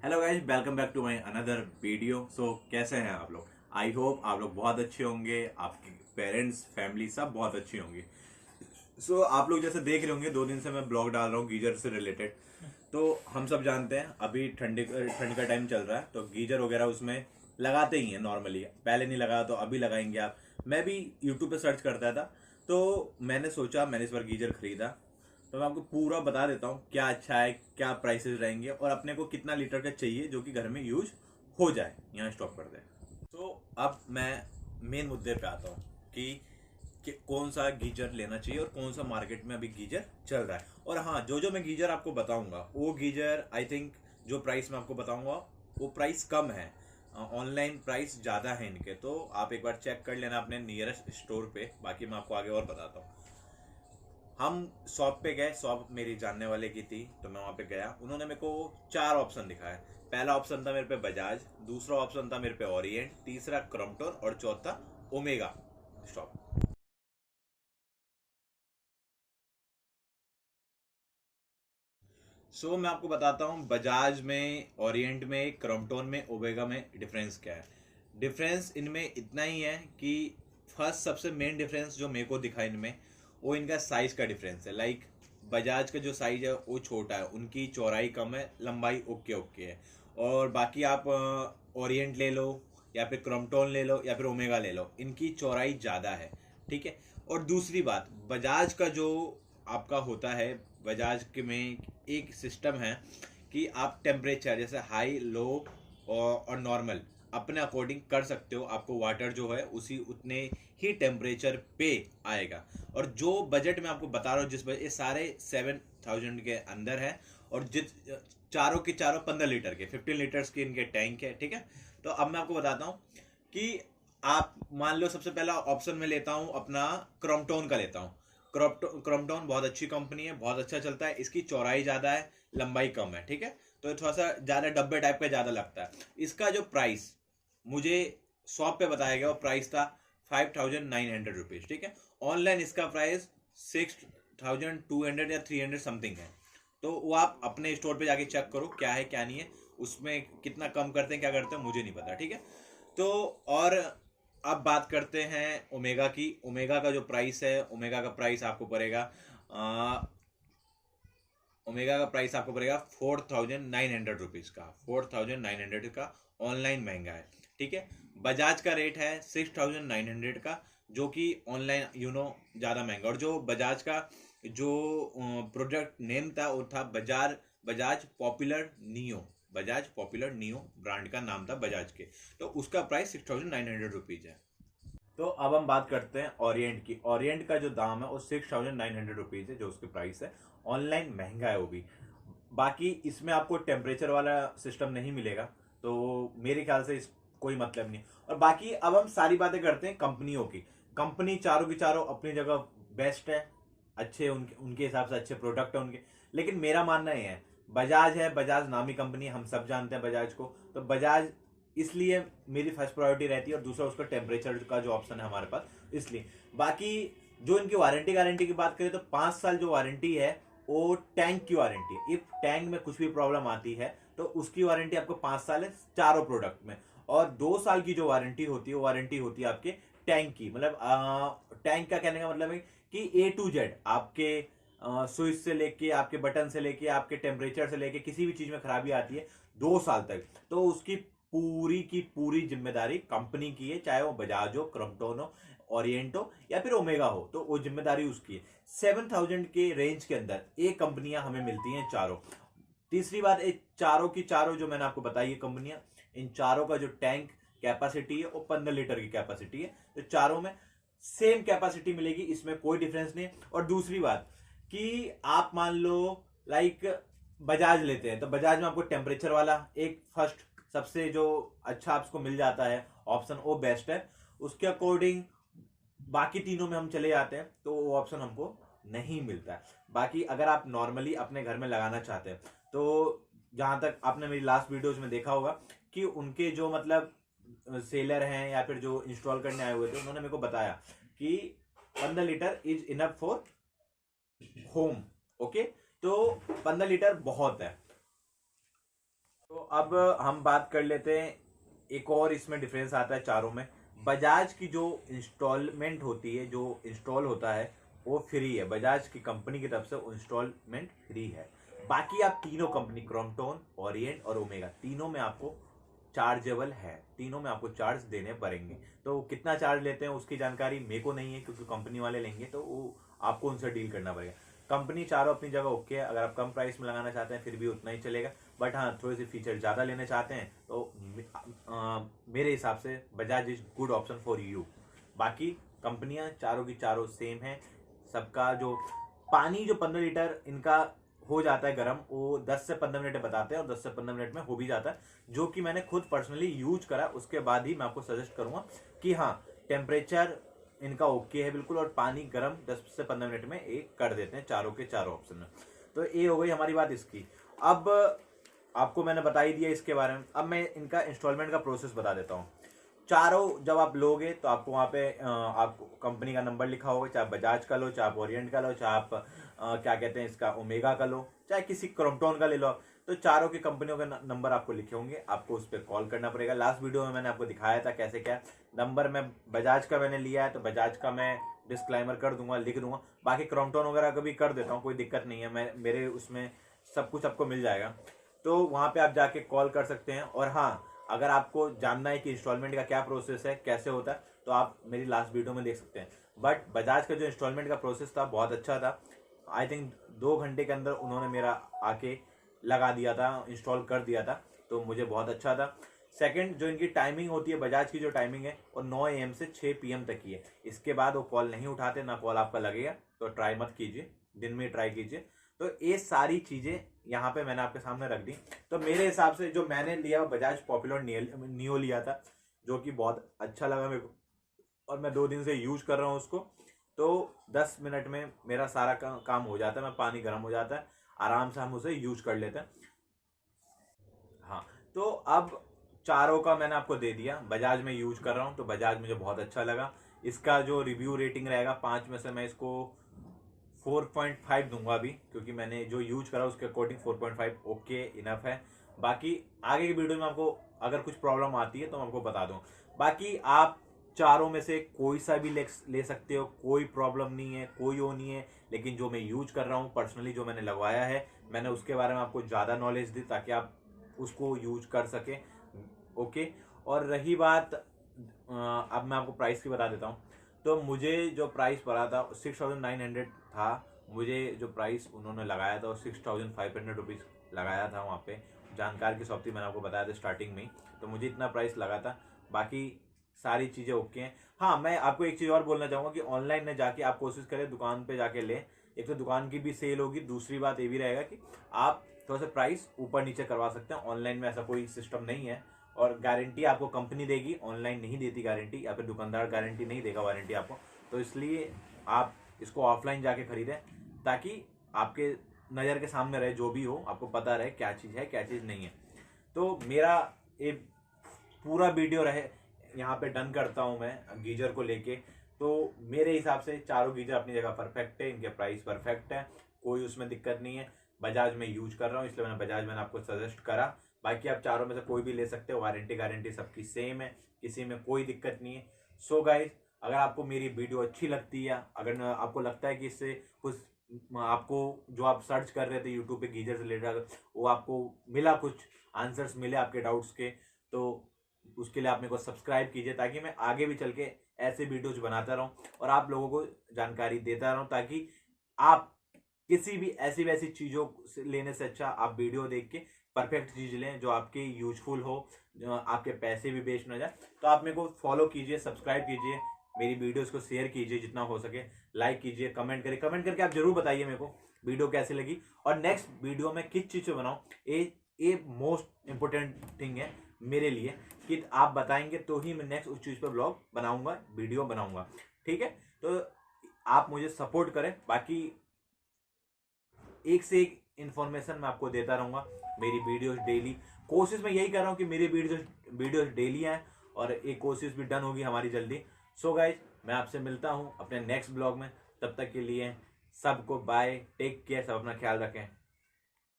Hello guys, welcome back to my another video. कैसे हैं आप लोग? आई होप आप लोग बहुत अच्छे होंगे, आपके पेरेंट्स फैमिली सब बहुत अच्छी होंगी। आप लोग जैसे देख रहे होंगे, 2 दिन से मैं ब्लॉग डाल रहा हूँ गीजर से रिलेटेड। तो हम सब जानते हैं अभी ठंड का टाइम चल रहा है, तो गीजर वगैरह उसमें लगाते ही हैं नॉर्मली। पहले नहीं लगाया तो अभी लगाएंगे आप। मैं भी यूट्यूब पे सर्च करता था, तो मैंने सोचा मैंने इस बार गीजर खरीदा। तो मैं आपको पूरा बता देता हूँ क्या अच्छा है, क्या प्राइसेस रहेंगे और अपने को कितना लीटर का चाहिए जो कि घर में यूज हो जाए। यहाँ स्टॉप कर दे। अब मैं मेन मुद्दे पे आता हूँ कि कौन सा गीजर लेना चाहिए और कौन सा मार्केट में अभी गीजर चल रहा है। और हाँ, जो जो मैं गीजर आपको बताऊंगा वो गीजर आई थिंक जो प्राइस मैं आपको बताऊंगा वो प्राइस कम है। ऑनलाइन प्राइस ज़्यादा है इनके, तो आप एक बार चेक कर लेना अपने नियरेस्ट स्टोर पे। बाकी मैं आपको आगे और बताता हूँ। हम शॉप पे गए, शॉप मेरी जानने वाले की थी, तो मैं वहाँ पे गया। उन्होंने मेरे को 4 ऑप्शन दिखाए। पहला ऑप्शन था मेरे पे बजाज, दूसरा ऑप्शन था मेरे पे ओरिएंट, तीसरा क्रॉम्पटन और चौथा ओमेगा स्टॉप। मैं आपको बताता हूँ बजाज में, ओरिएंट में, क्रॉम्पटन में, ओमेगा में डिफरेंस क्या है। डिफरेंस इनमें इतना ही है कि फर्स्ट सबसे मेन डिफरेंस जो मेरे को दिखा इनमें, वो इनका साइज का डिफरेंस है। लाइक बजाज का जो साइज है वो छोटा है, उनकी चौड़ाई कम है, लंबाई ओके ओके है। और बाकी आप ओरिएंट ले लो या फिर क्रॉम्पटन ले लो या फिर ओमेगा ले लो, इनकी चौड़ाई ज़्यादा है। ठीक है। और दूसरी बात, बजाज का जो आपका होता है, बजाज के में एक सिस्टम है कि आप टेम्परेचर जैसे हाई लो और नॉर्मल अपने अकॉर्डिंग कर सकते हो। आपको वाटर जो है उसी उतने ही टेम्परेचर पे आएगा। और जो बजट में आपको बता रहा हूँ, जिस बजट, ये सारे 7,000 के अंदर है। और जित चारों के चारों 15 लीटर के, 15 लीटर्स के इनके टैंक है। ठीक है। तो अब मैं आपको बताता हूँ कि आप मान लो, सबसे पहला ऑप्शन में लेता हूँ अपना क्रॉम्पटन का लेता हूँ। क्रॉम्पटन बहुत अच्छी कंपनी है, बहुत अच्छा चलता है। इसकी चौड़ाई ज़्यादा है, लंबाई कम है। ठीक है। तो थोड़ा सा ज़्यादा डब्बे टाइप का ज़्यादा लगता है। इसका जो प्राइस मुझे शॉप पे बताया गया वो प्राइस था 5,900 रुपीज़। ठीक है। ऑनलाइन इसका प्राइस 6,200 या 300 समथिंग है। तो वो आप अपने स्टोर पे जाके चेक करो क्या है क्या नहीं है, उसमें कितना कम करते हैं क्या करते हैं मुझे नहीं पता। ठीक है। तो और अब बात करते हैं ओमेगा की। ओमेगा का जो प्राइस है, ओमेगा का प्राइस आपको पड़ेगा, ओमेगा का प्राइस आपको पड़ेगा 4,900 रुपीज़ का। 4,900 का ऑनलाइन महंगा है। ठीक है। बजाज का रेट है 6,900 का, जो कि ऑनलाइन ज़्यादा महंगा। और जो बजाज का जो प्रोडक्ट नेम था वो था Bajaj Bajaj popular neo. Bajaj popular neo brand का नाम था बजाज के। तो उसका प्राइस 6,900 रुपीज़ है। तो अब हम बात करते हैं ओरिएंट की। ओरिएंट का जो दाम है वो 6,900 रुपीज़ है, जो उसकी प्राइस है। ऑनलाइन महंगा है वो भी। बाकी इसमें आपको टेम्परेचर वाला सिस्टम नहीं मिलेगा, तो मेरे ख्याल से इस कोई मतलब नहीं। और बाकी अब हम सारी बातें करते हैं कंपनियों की। कंपनी चारों की चारों अपनी जगह बेस्ट है, अच्छे उनके उनके हिसाब से अच्छे प्रोडक्ट है उनके। लेकिन मेरा मानना ये है, बजाज है, बजाज नामी कंपनी है, हम सब जानते हैं बजाज को। तो बजाज इसलिए मेरी फर्स्ट प्रायोरिटी रहती है। और दूसरा उसका टेम्परेचर का जो ऑप्शन है हमारे पास, इसलिए। बाकी जो इनकी वारंटी गारंटी की बात करें तो 5 साल जो वारंटी है वो टैंक की वारंटी है। इफ टैंक में कुछ भी प्रॉब्लम आती है तो उसकी वारंटी आपको 5 साल है चारों प्रोडक्ट में। और 2 साल की जो वारंटी होती है वो वारंटी होती है आपके टैंक की। मतलब टैंक का कहने का मतलब है कि A to Z आपके स्विच से लेके, आपके बटन से लेके, आपके टेम्परेचर से लेके, किसी भी चीज में खराबी आती है 2 साल तक, तो उसकी पूरी की पूरी जिम्मेदारी कंपनी की है। चाहे वो बजाज हो, क्रॉम्पटन हो, ओरिएंट हो या फिर ओमेगा हो, तो वो जिम्मेदारी उसकी है। 7,000 के रेंज के अंदर ये कंपनियां हमें मिलती हैं चारों। तीसरी बात, ये चारों की चारों जो मैंने आपको बताई है कंपनियां, इन चारों का जो टैंक कैपेसिटी है वो 15 लीटर की कैपेसिटी है। तो चारों में सेम कैपेसिटी मिलेगी, इसमें कोई डिफरेंस नहीं है। और दूसरी बात कि आप मान लो लाइक बजाज लेते हैं, तो बजाज में आपको टेम्परेचर वाला एक फर्स्ट सबसे जो अच्छा आपको मिल जाता है ऑप्शन, वो बेस्ट है। उसके अकॉर्डिंग बाकी तीनों में हम चले जाते हैं तो वो ऑप्शन हमको नहीं मिलता है। बाकी अगर आप नॉर्मली अपने घर में लगाना चाहते हैं, तो जहां तक आपने मेरी लास्ट वीडियोज में देखा होगा कि उनके जो मतलब सेलर हैं या फिर जो इंस्टॉल करने आए हुए थे, उन्होंने मेरे को बताया कि 15 litre is enough for home. Okay. तो 15 लीटर बहुत है। तो अब हम बात कर लेते हैं, एक और इसमें डिफरेंस आता है चारों में। बजाज की जो इंस्टॉलमेंट होती है, जो इंस्टॉल होता है वो फ्री है, बजाज की कंपनी की तरफ से इंस्टॉलमेंट फ्री है। बाकी आप तीनों कंपनी क्रॉम्पटन, ओरिएंट और ओमेगा, तीनों में आपको चार्जेबल है, तीनों में आपको चार्ज देने पड़ेंगे। तो कितना चार्ज लेते हैं उसकी जानकारी मेरे को नहीं है, क्योंकि कंपनी वाले लेंगे तो वो आपको उनसे डील करना पड़ेगा। कंपनी चारों अपनी जगह ओके है, अगर आप कम प्राइस में लगाना चाहते हैं फिर भी उतना ही चलेगा। बट हाँ, थोड़ी सी फीचर ज़्यादा लेने चाहते हैं तो मेरे हिसाब से Bajaj is good option for you. बाकी कंपनियां चारों की चारों सेम है। सबका जो पानी जो 15 लीटर इनका हो जाता है गर्म, वो 10 से 15 मिनट बताते हैं और 10 से 15 मिनट में हो भी जाता है, जो कि मैंने खुद पर्सनली यूज करा। उसके बाद ही मैं आपको सजेस्ट करूंगा कि हाँ, टेम्परेचर इनका ओके है बिल्कुल, और पानी गर्म 10 से 15 मिनट में एक कर देते हैं चारों के चारों ऑप्शन में। तो ये हो गई हमारी बात इसकी। अब आपको मैंने बता ही दिया इसके बारे में, अब मैं इनका इंस्टॉलमेंट का प्रोसेस बता देता हूँ। चारों जब आप लोगे तो आपको वहाँ पे आपको कंपनी का नंबर लिखा होगा, चाहे बजाज का लो, चाहे आप ओरिएंट का लो, चाहे आप क्या कहते हैं इसका ओमेगा का लो, चाहे किसी क्रॉम्पटन का ले लो, तो चारों की कंपनियों के नंबर आपको लिखे होंगे, आपको उस पर कॉल करना पड़ेगा। लास्ट वीडियो में मैंने आपको दिखाया था कैसे क्या नंबर। मैं बजाज का मैंने लिया है तो बजाज का मैं डिस्क्लाइमर कर दूंगा, लिख दूंगा। बाकी क्रॉम्पटन वगैरह का भी कर देता हूँ, कोई दिक्कत नहीं है, मैं मेरे उसमें सब कुछ आपको मिल जाएगा। तो वहाँ पे आप जाके कॉल कर सकते हैं। और हाँ, अगर आपको जानना है कि इंस्टॉलमेंट का क्या प्रोसेस है, कैसे होता है, तो आप मेरी लास्ट वीडियो में देख सकते हैं। बट बजाज का जो इंस्टॉलमेंट का प्रोसेस था बहुत अच्छा था। आई थिंक 2 घंटे के अंदर उन्होंने मेरा आके लगा दिया था, इंस्टॉल कर दिया था, तो मुझे बहुत अच्छा था। सेकंड, जो इनकी टाइमिंग होती है, बजाज की जो टाइमिंग है वो 9 AM से 6 PM तक की है। इसके बाद वो कॉल नहीं उठाते, ना कॉल आपका लगेगा, तो ट्राई मत कीजिए, दिन में ट्राई कीजिए। तो ये सारी चीज़ें यहाँ पे मैंने आपके सामने रख दी। तो मेरे हिसाब से जो मैंने लिया बजाज पॉपुलर नियो लिया था, जो कि बहुत अच्छा लगा मेरे को, और मैं 2 दिन से यूज कर रहा हूँ उसको। तो 10 मिनट में मेरा सारा काम हो जाता है, मैं पानी गर्म हो जाता है, आराम से हम उसे यूज कर लेते हैं। हाँ, तो अब चारों का मैंने आपको दे दिया, बजाज में यूज कर रहा हूँ तो बजाज मुझे बहुत अच्छा लगा। इसका जो रिव्यू रेटिंग रहेगा 5 में से मैं इसको 4.5 दूंगा अभी, क्योंकि मैंने जो यूज करा उसके अकॉर्डिंग 4.5 ओके इनफ है। बाकी आगे की वीडियो में आपको अगर कुछ प्रॉब्लम आती है तो मैं आपको बता दूं। बाकी आप चारों में से कोई सा भी ले सकते हो, कोई प्रॉब्लम नहीं है, कोई वो नहीं है। लेकिन जो मैं यूज कर रहा हूँ पर्सनली, जो मैंने लगवाया है, मैंने उसके बारे में आपको ज़्यादा नॉलेज दी ताकि आप उसको यूज कर सकें। ओके। और रही बात, अब मैं आपको प्राइस की बता देता हूँ। तो मुझे जो प्राइस पड़ा था 6,900 था। मुझे जो प्राइस उन्होंने लगाया था वो 6,500 रुपीज़ लगाया था वहाँ पे। जानकार की शॉप थी, मैंने आपको बताया था स्टार्टिंग में ही, तो मुझे इतना प्राइस लगा था। बाकी सारी चीज़ें ओके हैं। हाँ, मैं आपको एक चीज़ और बोलना चाहूँगा कि ऑनलाइन में जाके आप कोशिश करें दुकान पे जाके लें। एक तो दुकान की भी सेल होगी, दूसरी बात ये भी रहेगा कि आप थोड़ा सा प्राइस ऊपर नीचे करवा सकते हैं। ऑनलाइन में ऐसा कोई सिस्टम नहीं है, और गारंटी आपको कंपनी देगी, ऑनलाइन नहीं देती गारंटी, या फिर दुकानदार गारंटी नहीं देगा वारंटी आपको। तो इसलिए आप इसको ऑफलाइन जाके खरीदें, ताकि आपके नज़र के सामने रहे, जो भी हो आपको पता रहे क्या चीज़ है क्या चीज़ नहीं है। तो मेरा ये पूरा वीडियो रहे यहाँ पे डन करता हूँ मैं गीजर को लेके। तो मेरे हिसाब से चारों गीजर अपनी जगह परफेक्ट है, इनके प्राइस परफेक्ट है, कोई उसमें दिक्कत नहीं है। बजाज में यूज कर रहा हूँ इसलिए मैंने आपको सजेस्ट करा। बाकी आप चारों में से कोई भी ले सकते हो, वारंटी गारंटी सबकी सेम है, किसी में कोई दिक्कत नहीं है। सो गाइज, अगर आपको मेरी वीडियो अच्छी लगती है, अगर आपको लगता है कि इससे कुछ आपको जो आप सर्च कर रहे थे यूट्यूब पे गीजर से रिलेटेड, वो आपको मिला, कुछ आंसर्स मिले आपके डाउट्स के, तो उसके लिए आप मेरे को सब्सक्राइब कीजिए, ताकि मैं आगे भी चल के ऐसे वीडियोज बनाता रहूं और आप लोगों को जानकारी देता रहूं, ताकि आप किसी भी ऐसी वैसी चीज़ों से लेने से अच्छा आप वीडियो देख के परफेक्ट चीज़ लें जो आपके यूजफुल हो, जो आपके पैसे भी वेस्ट ना जाए। तो आप मेरे को फॉलो कीजिए, सब्सक्राइब कीजिए, मेरी वीडियोस को शेयर कीजिए जितना हो सके, लाइक कीजिए, कमेंट करिए, कमेंट करके आप जरूर बताइए मेरे को वीडियो कैसी लगी और नेक्स्ट वीडियो में किस चीज़ से बनाऊँ। ये मोस्ट इंपॉर्टेंट थिंग है मेरे लिए, कि आप बताएंगे तो ही मैं नेक्स्ट उस चीज़ पर ब्लॉग बनाऊंगा, वीडियो बनाऊंगा। ठीक है, तो आप मुझे सपोर्ट करें। बाकी एक से एक इन्फॉर्मेशन मैं आपको देता रहूंगा, मेरी वीडियोस डेली, कोशिश मैं यही कर रहा हूँ कि मेरी वीडियोस डेली आए, और एक कोशिश भी डन होगी हमारी जल्दी। सो गाइज, मैं आपसे मिलता हूँ अपने नेक्स्ट ब्लॉग में, तब तक के लिए सबको बाय, टेक केयर, सब अपना ख्याल रखें।